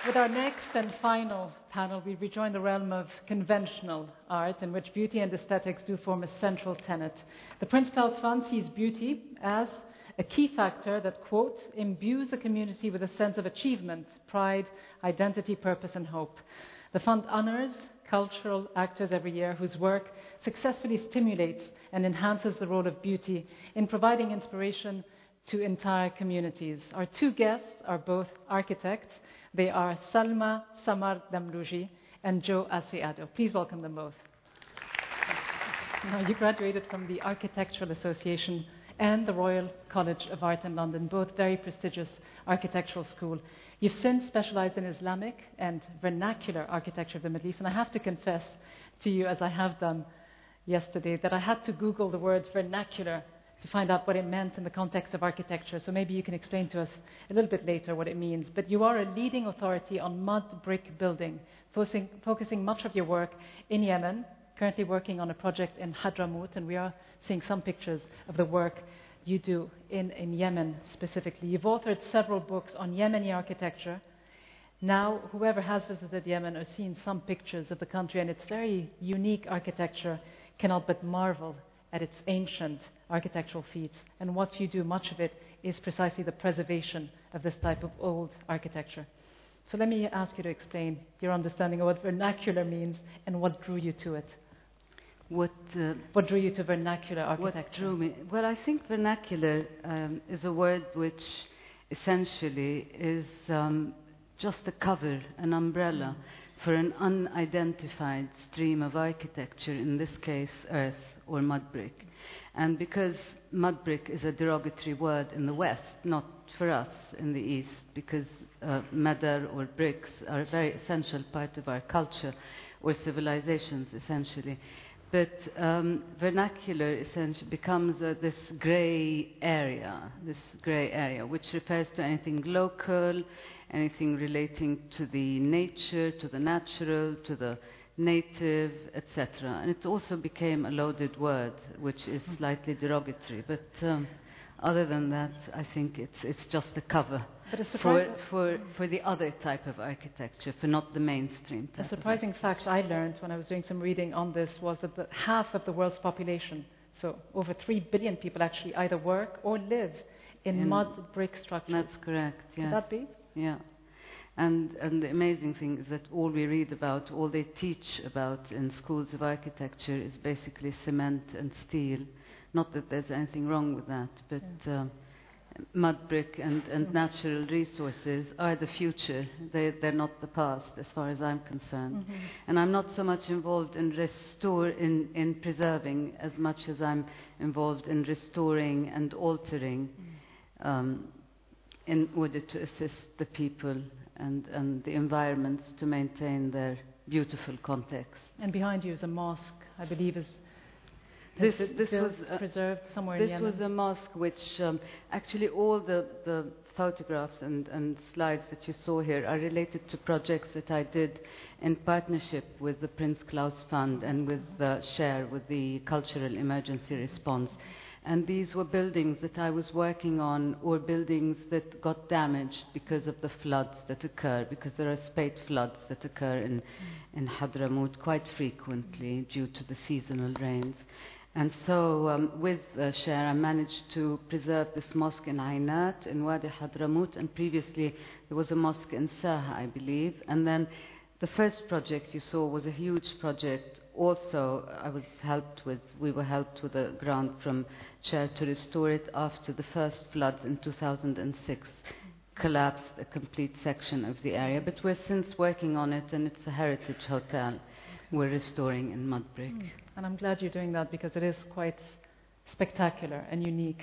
With our next and final panel, we rejoin the realm of conventional art, in which beauty and aesthetics do form a central tenet. The Prince Claus Fund sees beauty as a key factor that, quote, imbues a community with a sense of achievement, pride, identity, purpose, and hope. The fund honors cultural actors every year whose work successfully stimulates and enhances the role of beauty in providing inspiration to entire communities. Our two guests are both architects. They are Salma, Samar, Damluji, and Osae-Addo. Please welcome them both. Now, you graduated from the Architectural Association and the Royal College of Art in London, both very prestigious architectural schools. You've since specialized in Islamic and vernacular architecture of the Middle East, and I have to confess to you, as I have done yesterday, that I had to Google the word vernacular to find out what it meant in the context of architecture. So maybe you can explain to us a little bit later what it means. But you are a leading authority on mud brick building, focusing much of your work in Yemen, currently working on a project in Hadramaut, and we are seeing some pictures of the work you do in Yemen specifically. You've authored several books on Yemeni architecture. Now, whoever has visited Yemen or seen some pictures of the country and its very unique architecture cannot but marvel at its ancient architectural feats. And what you do, much of it, is precisely the preservation of this type of old architecture. So let me ask you to explain your understanding of what vernacular means and what drew you to it. What drew you to vernacular architecture? What drew me? Well, I think vernacular is a word which essentially is just a cover, an umbrella for an unidentified stream of architecture, in this case earth or mud brick. And because mud brick is a derogatory word in the West, not for us in the East, because madar or bricks are a very essential part of our culture or civilizations essentially. But vernacular essentially becomes this grey area, which refers to anything local, anything relating to the nature, to the natural, to the native, etc. And it also became a loaded word, which is slightly derogatory. But other than that, I think it's just a cover for the other type of architecture, for not the mainstream type. A surprising fact I learned when I was doing some reading on this was that half of the world's population, so over 3 billion people, actually either work or live in mud brick structures. That's correct, yes. Could that be? Yeah. And the amazing thing is that all we read about, all they teach about in schools of architecture is basically cement and steel. Not that there's anything wrong with that, but mud brick and natural resources are the future. They're not the past, as far as I'm concerned. Mm-hmm. And I'm not so much involved in in preserving as much as I'm involved in restoring and altering in order to assist the people and the environments to maintain their beautiful context. And behind you is a mosque, I believe, this was preserved somewhere in Yemen. This was a mosque which actually all the photographs and slides that you saw here are related to projects that I did in partnership with the Prince Claus Fund and with SHARE, with the Cultural Emergency Response. And these were buildings that I was working on, or buildings that got damaged because of the floods that occur, because there are spate floods that occur in Hadramaut quite frequently due to the seasonal rains. And so with SHARE I managed to preserve this mosque in Aynat, in Wadi Hadramaut, and previously there was a mosque in Saha, I believe. And then the first project you saw was a huge project. Also, we were helped with a grant from SHARE to restore it after the first floods in 2006 collapsed a complete section of the area. But we're since working on it, and it's a heritage hotel we're restoring in mud brick. And I'm glad you're doing that, because it is quite spectacular and unique.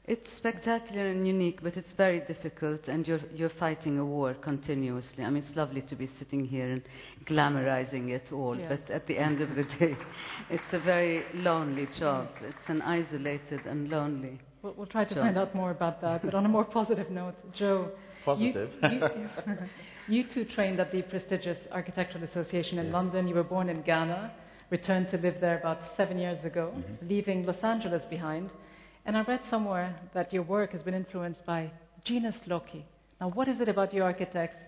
It's spectacular and unique, but it's very difficult, and you're fighting a war continuously. I mean, it's lovely to be sitting here and glamorizing it all, but at the end of the day, it's a very lonely job. It's an isolated and lonely We'll try to find out more about that, but on a more positive note, Joe. Positive. You too trained at the prestigious Architectural Association in London. You were born in Ghana, returned to live there about 7 years ago, leaving Los Angeles behind. And I read somewhere that your work has been influenced by genus loci. Now, what is it about you architects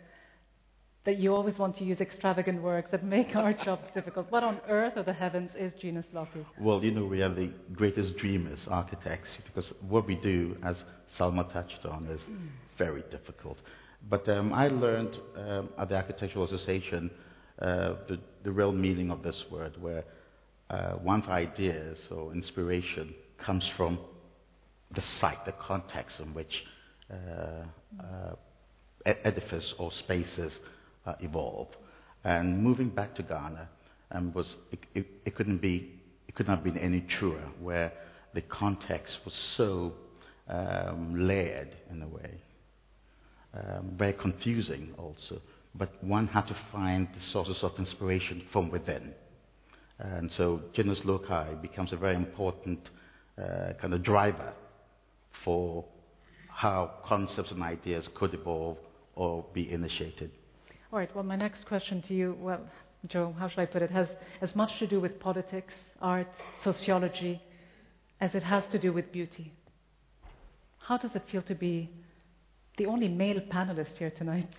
that you always want to use extravagant words that make our jobs difficult. What on earth or the heavens is Gina Sloppy? Well, we are the greatest dreamers, architects, because what we do, as Salma touched on, is very difficult. But I learned at the Architectural Association the real meaning of this word, where one's ideas or inspiration comes from the site, the context in which edifice or spaces evolve. And moving back to Ghana it could not have been any truer, where the context was so layered in a way, very confusing also. But one had to find the sources of inspiration from within. And so Genius Loci becomes a very important kind of driver for how concepts and ideas could evolve or be initiated. All right, well, my next question to you, well, Joe, how should I put it, has as much to do with politics, art, sociology, as it has to do with beauty. How does it feel to be the only male panelist here tonight?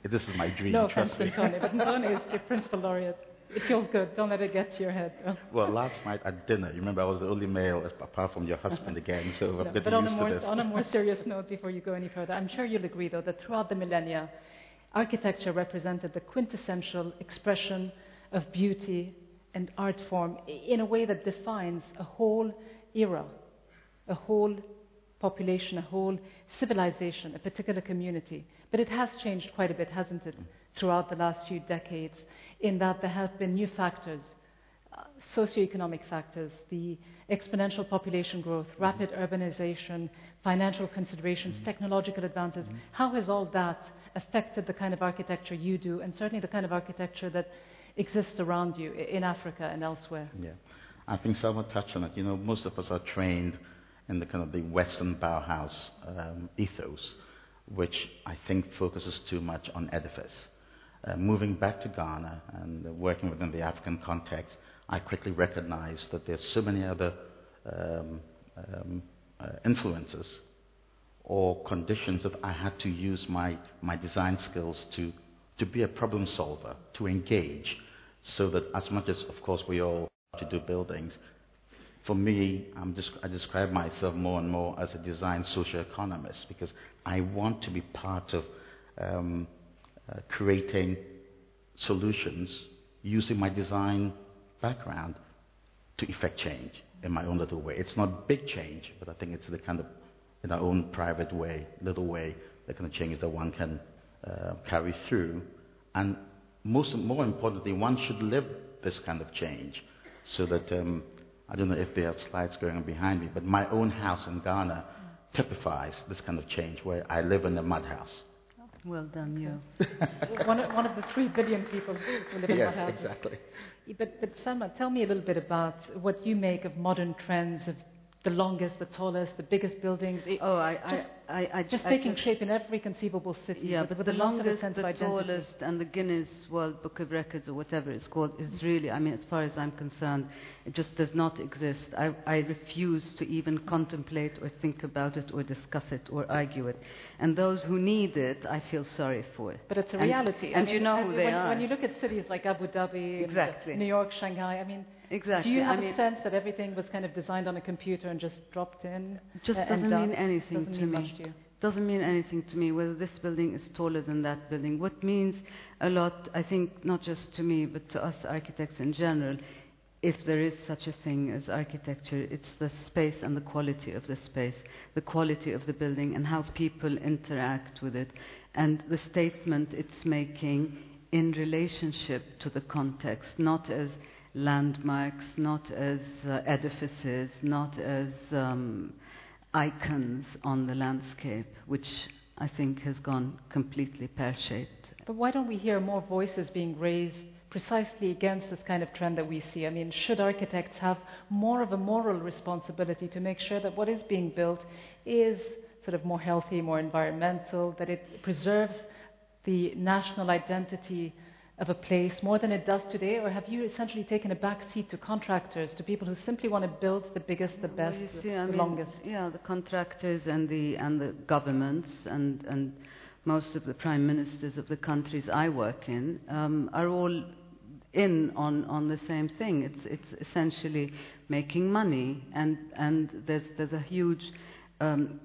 This is my dream, no trust offense me. to Ntoni, but Ntoni is the principal laureate. It feels good. Don't let it get to your head. Well, last night at dinner, you remember I was the only male apart from your husband again, so I'm getting used to this. On a more serious note, before you go any further, I'm sure you'll agree, though, that throughout the millennia, architecture represented the quintessential expression of beauty and art form in a way that defines a whole era, a whole population, a whole civilization, a particular community. But it has changed quite a bit, hasn't it, throughout the last few decades, in that there have been new factors, socioeconomic factors, the exponential population growth, rapid urbanization, financial considerations, technological advances. How has all that affected the kind of architecture you do, and certainly the kind of architecture that exists around you in Africa and elsewhere? Yeah, I think Salma touched on it. Most of us are trained in the kind of the Western Bauhaus ethos, which I think focuses too much on edifice. Moving back to Ghana and working within the African context, I quickly recognized that there's so many other influences or conditions that I had to use my design skills to be a problem solver, to engage, so that as much as, of course, we all have to do buildings, for me, I describe myself more and more as a design socioeconomist, because I want to be part of creating solutions using my design background to effect change in my own little way. It's not big change, but I think it's the kind of, in our own private way, little way, the kind of change that one can carry through. And more importantly, one should live this kind of change, so that I don't know if there are slides going on behind me, but my own house in Ghana typifies this kind of change, where I live in a mud house. Well done, you. one of the 3 billion people who live in mud houses. Yes, exactly. But Salma, tell me a little bit about what you make of modern trends of the longest, the tallest, the biggest buildings. Just taking shape in every conceivable city. Yeah, but the longest, the tallest, and the Guinness World Book of Records, or whatever it's called, is really, as far as I'm concerned, it just does not exist. I refuse to even contemplate or think about it or discuss it or argue it. And those who need it, I feel sorry for. But it's a reality. And you know who they are. When you look at cities like Abu Dhabi, exactly, New York, Shanghai, exactly. Do you have a sense that everything was kind of designed on a computer and just dropped in? Just doesn't mean anything to me. Much to you. Doesn't mean anything to me whether this building is taller than that building. What means a lot, I think, not just to me, but to us architects in general, if there is such a thing as architecture, it's the space and the quality of the space, the quality of the building and how people interact with it, and the statement it's making in relationship to the context, not as landmarks, not as edifices, not as icons on the landscape, which I think has gone completely pear-shaped. But why don't we hear more voices being raised precisely against this kind of trend that we see? Should architects have more of a moral responsibility to make sure that what is being built is sort of more healthy, more environmental, that it preserves the national identity of a place more than it does today? Or have you essentially taken a back seat to contractors, to people who simply want to build the biggest, the best, the longest? Yeah, the contractors and the governments and most of the prime ministers of the countries I work in are all in on the same thing. It's essentially making money, and there's a huge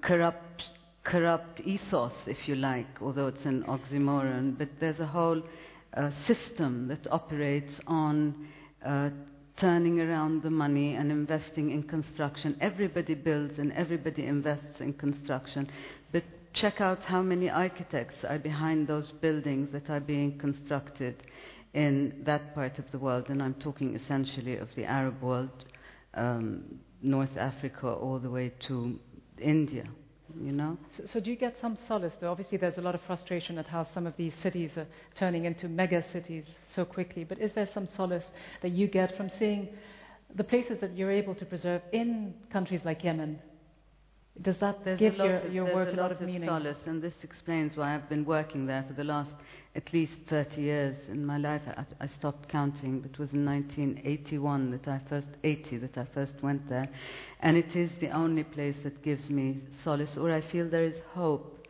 corrupt ethos, if you like, although it's an oxymoron, but there's a whole system that operates on turning around the money and investing in construction. Everybody builds and everybody invests in construction, but check out how many architects are behind those buildings that are being constructed in that part of the world, and I'm talking essentially of the Arab world, North Africa, all the way to India, you know? So do you get some solace, though? Obviously there's a lot of frustration at how some of these cities are turning into mega cities so quickly, but is there some solace that you get from seeing the places that you're able to preserve in countries like Yemen? Does that give your work a lot of meaning? Solace, and this explains why I've been working there for the last at least 30 years in my life. I stopped counting, but it was in 1981 that I first went there, and it is the only place that gives me solace, or I feel there is hope.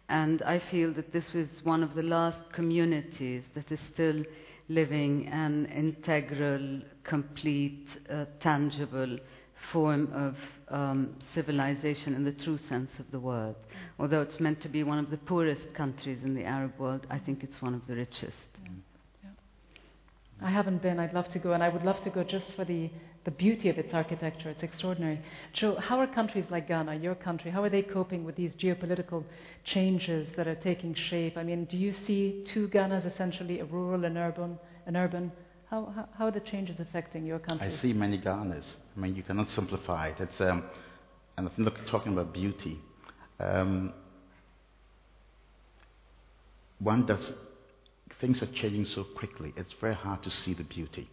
And I feel that this is one of the last communities that is still living an integral, complete, tangible form of civilization in the true sense of the word. Although it's meant to be one of the poorest countries in the Arab world, I think it's one of the richest. Yeah. I haven't been. I'd love to go, and I would love to go just for the beauty of its architecture. It's extraordinary. Joe, how are countries like Ghana, your country, how are they coping with these geopolitical changes that are taking shape? I mean, do you see two Ghanas, essentially, a rural and urban? How are the changes affecting your country? I see many Ghanas. I mean, you cannot simplify it. It's and look, talking about beauty. Things are changing so quickly. It's very hard to see the beauty.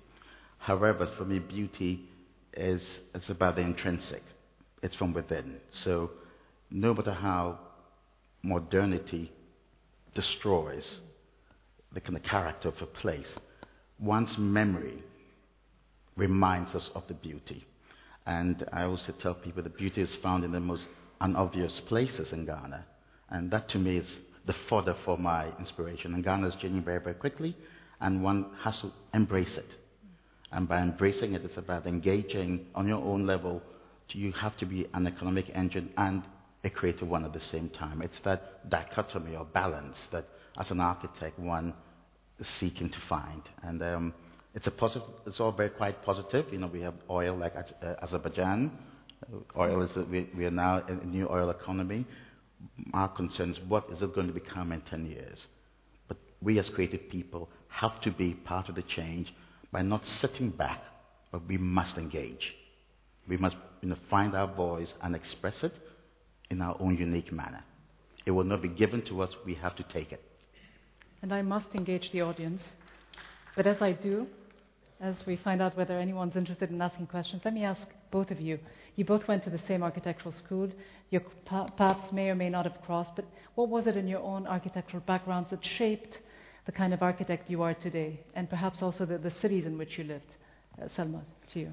However, for me, beauty is about the intrinsic. It's from within. So, no matter how modernity destroys the kind of character of a place, one's memory reminds us of the beauty. And I also tell people that beauty is found in the most unobvious places in Ghana. And that to me is the fodder for my inspiration. And Ghana is changing very, very quickly, and one has to embrace it. And by embracing it, it's about engaging on your own level. You have to be an economic engine and a creative one at the same time. It's that dichotomy or balance that, as an architect, one seeking to find. And it's all very quite positive. You know, we have oil like Azerbaijan. Oil is we are now in a new oil economy. Our concern is what is it going to become in 10 years? But we as creative people have to be part of the change by not sitting back, but we must engage. We must find our voice and express it in our own unique manner. It will not be given to us, we have to take it. And I must engage the audience. But as I do, as we find out whether anyone's interested in asking questions, let me ask both of you. You both went to the same architectural school. Your paths may or may not have crossed, but what was it in your own architectural backgrounds that shaped the kind of architect you are today, and perhaps also the cities in which you lived? Salma, to you.